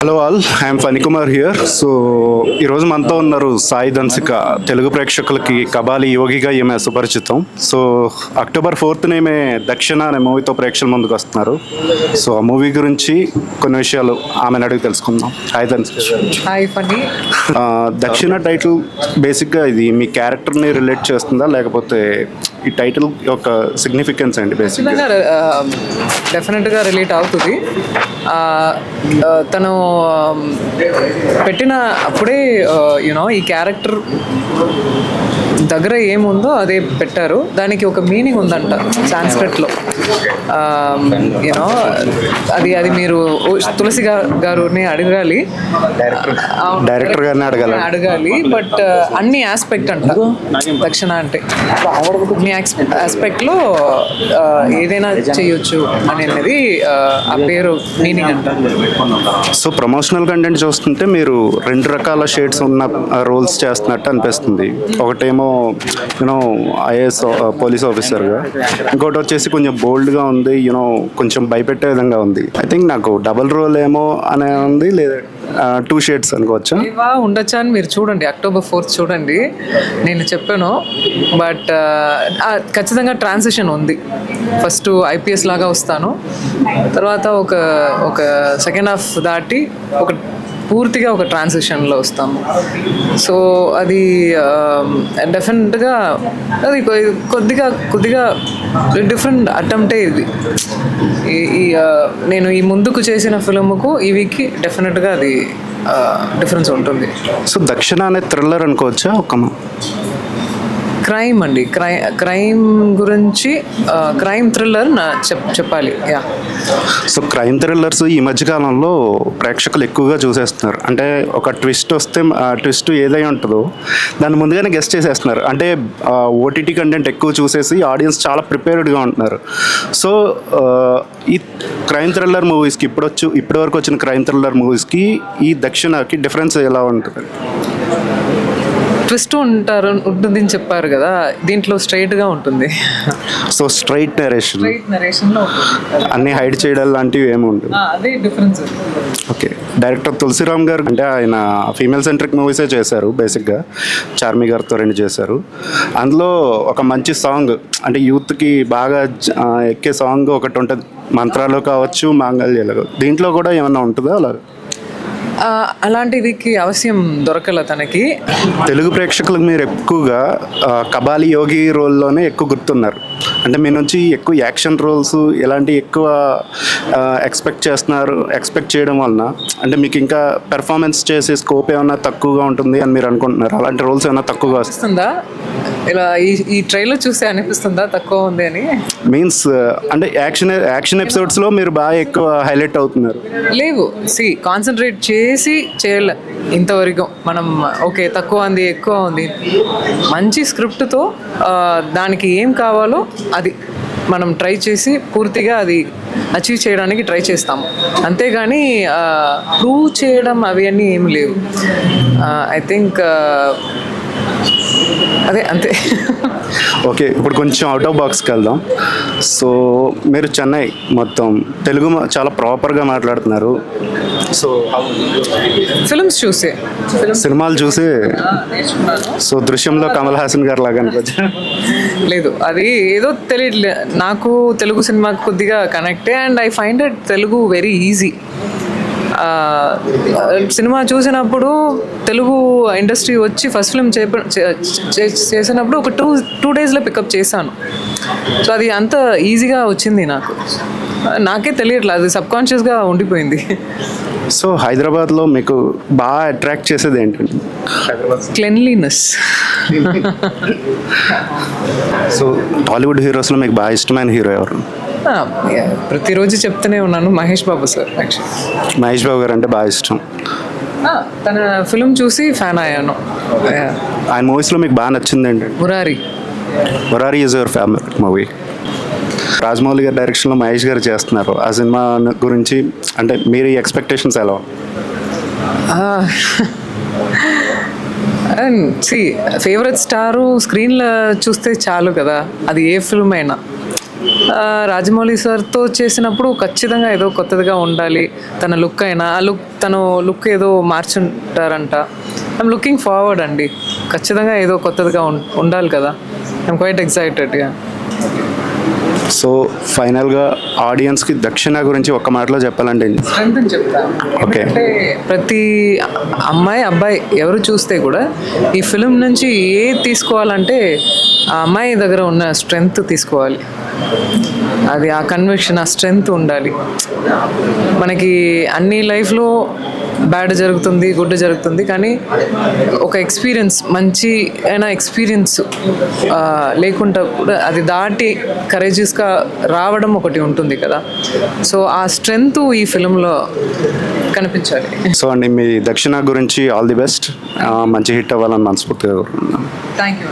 Hello all, I'm Phani Kumar here. So ఈరోజు మనతో ఉన్నారు సాయి ధన్సిక. తెలుగు ప్రేక్షకులకి కబాలి యోగిగా ఈమె సుపరిచితం. సో అక్టోబర్ 4th ఈమె దక్షిణ అనే మూవీతో ప్రేక్షకుల ముందుకు వస్తున్నారు. సో ఆ మూవీ గురించి కొన్ని విషయాలు ఆమెను అడిగి తెలుసుకుందాం. హాయ్ ధన్సిక. హాయ్ ఫణి. దక్షిణ టైటిల్ బేసిక్గా ఇది మీ క్యారెక్టర్ని రిలేట్ చేస్తుందా, లేకపోతే ఈ టైటిల్ యొక్క సిగ్నిఫికెన్స్ ఏంటి? బేసిక్గా డెఫినెట్గా రిలేట్ అవుతుంది. తను పెట్టిన అప్పుడే యూనో ఈ క్యారెక్టర్ దగ్గర ఏముందో అదే పెట్టారు. దానికి ఒక మీనింగ్ ఉందంట సాంస్క్రిట్లో. యూనో అది మీరు తులసి గారిని అడగాలి, డైరెక్టర్ గారిని అడగాలి. బట్ అన్ని ఆస్పెక్ట్ అంట దక్షిణ అంటే, అన్ని ఆస్పెక్ట్లో ఏదైనా చేయొచ్చు అనేది ఆ పేరు మీనింగ్ అంట. సో ప్రమోషనల్ కంటెంట్ చూస్తుంటే మీరు రెండు రకాల షేడ్స్ ఉన్న రోల్స్ చేస్తున్నట్టు అనిపిస్తుంది. ఒకటేమో యూనో ఐఏఎస్ పోలీస్ ఆఫీసర్గా, ఇంకోటి వచ్చేసి కొంచెం బోల్డ్గా ఉంది, యూనో కొంచెం భయపెట్టే విధంగా ఉంది. ఐ థింక్ నాకు డబుల్ రోల్ ఏమో అనే ఉంది, లేదా 2 షేడ్స్ అనుకోవచ్చా? ఉండొచ్చా అని మీరు చూడండి, October 4th చూడండి. నేను చెప్పాను, బట్ ఖచ్చితంగా ట్రాన్సిషన్ ఉంది. ఫస్ట్ ఐపీఎస్ లాగా వస్తాను, తర్వాత ఒక సెకండ్ హాఫ్ దాటి పూర్తిగా ఒక ట్రాన్సిషన్లో వస్తాము. సో అది డెఫినెట్గా అది కొద్దిగా డిఫరెంట్ అటెంప్టే ఇది. నేను ఈ ముందుకు చేసిన ఫిల్మ్కు ఈ వీక్కి డెఫినెట్గా అది డిఫరెన్స్ ఉంటుంది. సో దక్షిణ అనే థ్రిల్లర్ అనుకోవచ్చా? క్రైమ్ అండి, క్రైమ్ గురించి, క్రైమ్ థ్రిల్లర్ చెప్పాలి. యా. సో క్రైమ్ థ్రిల్లర్స్ ఈ మధ్యకాలంలో ప్రేక్షకులు ఎక్కువగా చూసేస్తున్నారు. అంటే ఒక ట్విస్ట్ వస్తే ఆ ట్విస్ట్ ఏదై ఉంటుందో దాన్ని ముందుగానే గెస్ట్ చేసేస్తున్నారు. అంటే ఓటీటీ కంటెంట్ ఎక్కువ చూసేసి ఆడియన్స్ చాలా ప్రిపేర్డ్గా ఉంటున్నారు. సో ఈ క్రైమ్ థ్రిల్లర్ మూవీస్కి ఇప్పటివరకు వచ్చిన క్రైమ్ థ్రిల్లర్ మూవీస్కి ఈ దక్షిణకి డిఫరెన్స్ ఎలా ఉంటుంది? ట్విస్ట్ ఉంటుంది అని చెప్పారు కదా, దీంట్లో స్ట్రైట్గా ఉంటుంది. సో స్ట్రైట్ నరేషన్లో అన్ని హైడ్ చేయడం లాంటివి ఏమి ఉంటుంది, అదే డిఫరెన్స్. ఓకే. డైరెక్టర్ తులసిరామ్ గారు అంటే ఆయన ఫీమేల్ సెంట్రిక్ మూవీసే చేశారు. బేసిక్గా చార్మి గారితో 2 చేశారు. అందులో ఒక మంచి సాంగ్, అంటే యూత్కి బాగా ఎక్కే సాంగ్ ఒకటి ఉంటుంది, మంత్రాలు కావచ్చు, మాంగళ్యాలు. దీంట్లో కూడా ఏమన్నా ఉంటుందా అలా? అలాంటివికి అవసరం దొరకల తనకి. తెలుగు ప్రేక్షకులకు మీరు ఎక్కువగా కబాలి యోగి రోల్లోనే ఎక్కువ గుర్తున్నారు. అంటే మీ నుంచి ఎక్కువ యాక్షన్ రోల్స్ ఇలాంటి ఎక్కువ ఎక్స్పెక్ట్ చేయడం వలన అంటే మీకు ఇంకా పెర్ఫార్మెన్స్ చేసే స్కోప్ ఏమన్నా తక్కువగా ఉంటుంది అని మీరు అనుకుంటున్నారు? అలాంటి రోల్స్ ఏమన్నా తక్కువగా వస్తుందా? ఇలా ఈ ట్రైలర్ చూస్తే అనిపిస్తుందా తక్కువ ఉంది అని? మీన్స్ అంటే యాక్షన్ ఎపిసోడ్స్లో మీరు బాగా ఎక్కువ హైలైట్ అవుతున్నారు. లేవు, కాన్సన్ట్రేట్ చేసి చేయలే ఇంతవరకు మనం. ఓకే, తక్కువ ఉంది, ఎక్కువ ఉంది, మంచి స్క్రిప్ట్తో దానికి ఏం కావాలో అది మనం ట్రై చేసి పూర్తిగా అది అచీవ్ చేయడానికి ట్రై చేస్తాము. అంతేగాని ప్రూవ్ చేయడం అవి అన్నీ ఏమి లేవు. ఐ థింక్ అదే అంతే. ఓకే, ఇప్పుడు కొంచెం అవుట్ ఆఫ్ బాక్స్కి వెళ్దాం. సో మీరు చెన్నై మొత్తం తెలుగు చాలా ప్రాపర్గా మాట్లాడుతున్నారు. సో ఫిల్మ్స్ చూసే, సినిమాలు చూసి, సో దృశ్యంలో కమల్ హాసన్ గారు లాగా అనిపించా? లేదు, అది ఏదో తెలియట్లే నాకు. తెలుగు సినిమాకి కొద్దిగా కనెక్టే, and I find it Telugu very easy. Cinema చూసినప్పుడు తెలుగు ఇండస్ట్రీ వచ్చి ఫస్ట్ ఫిల్మ్ చేసినప్పుడు ఒక టూ డేస్లో పికప్ చేశాను. సో అది అంత ఈజీగా వచ్చింది నాకే తెలియట్లేదు, అది సబ్కాన్షియస్గా ఉండిపోయింది. సో హైదరాబాద్లో మీకు బాగా అట్రాక్ట్ చేసేది ఏంటంటే? క్లెన్లీనెస్. సో టాలీవుడ్ హీరోస్లో మీకు బాగా ఇష్టమైన హీరో ఎవరు? ప్రతిరోజు చెప్తూనే ఉన్నాను, మహేష్ బాబు సార్. మహేష్ బాబు గారు అంటే బాగా ఇష్టం. తన ఫిల్మ్ చూసి ఫ్యాన్ అయ్యాను. ఆయన మూవీస్లో మీకు బాగా నచ్చింది ఏంటంటే? Murari is your favourite movie. Rajamouli గారి డైరెక్షన్లో మహేష్ గారు చేస్తున్నారు. ఆ సినిమా గురించి అంటే మీరు ఎక్స్పెక్టేషన్స్ ఎలా? ఫేవరెట్ స్టారు స్క్రీన్లో చూస్తే చాలు కదా, అది ఏ ఫిల్మ్ అయినా. రాజమౌళి సార్తో చేసినప్పుడు ఖచ్చితంగా ఏదో కొత్తదిగా ఉండాలి. తన లుక్ అయినా తను లుక్ ఏదో మార్చుంటారంట. ఐఎమ్ లుకింగ్ ఫార్వర్డ్ అండి. ఖచ్చితంగా ఏదో కొత్తదిగా ఉండాలి కదా. I'm quite ఎక్సైటెడ్గా. సో ఫైనల్గా ఆడియన్స్కి దక్షిణ గురించి ఒక్క మాటలో చెప్పాలంటే స్ట్రెంత్ అని చెప్తాను. ఓకే. అంటే ప్రతి అమ్మాయి అబ్బాయి ఎవరు చూస్తే కూడా ఈ ఫిలిం నుంచి ఏది తీసుకోవాలంటే ఆ అమ్మాయి దగ్గర ఉన్న స్ట్రెంగ్త్ తీసుకోవాలి. అది ఆ కన్విక్షన్, ఆ స్ట్రెంగ్త్ ఉండాలి. మనకి అన్ని లైఫ్లో బ్యాడ్ జరుగుతుంది, గుడ్ జరుగుతుంది, కానీ ఒక ఎక్స్పీరియన్స్, మంచి అయినా ఎక్స్పీరియన్స్ లేకుండా కూడా అది దాటి కరేజియస్గా రావడం ఒకటి ఉంటుంది కదా. సో ఆ స్ట్రెంగ్త్ ఈ ఫిలింలో కనిపించాలి. సో అండి, మీ దక్షిణ గురించి ఆల్ ది బెస్ట్. మంచి హిట్ అవ్వాలని మనస్ఫూర్తిగా కోరుకుంటున్నాను. Thank you.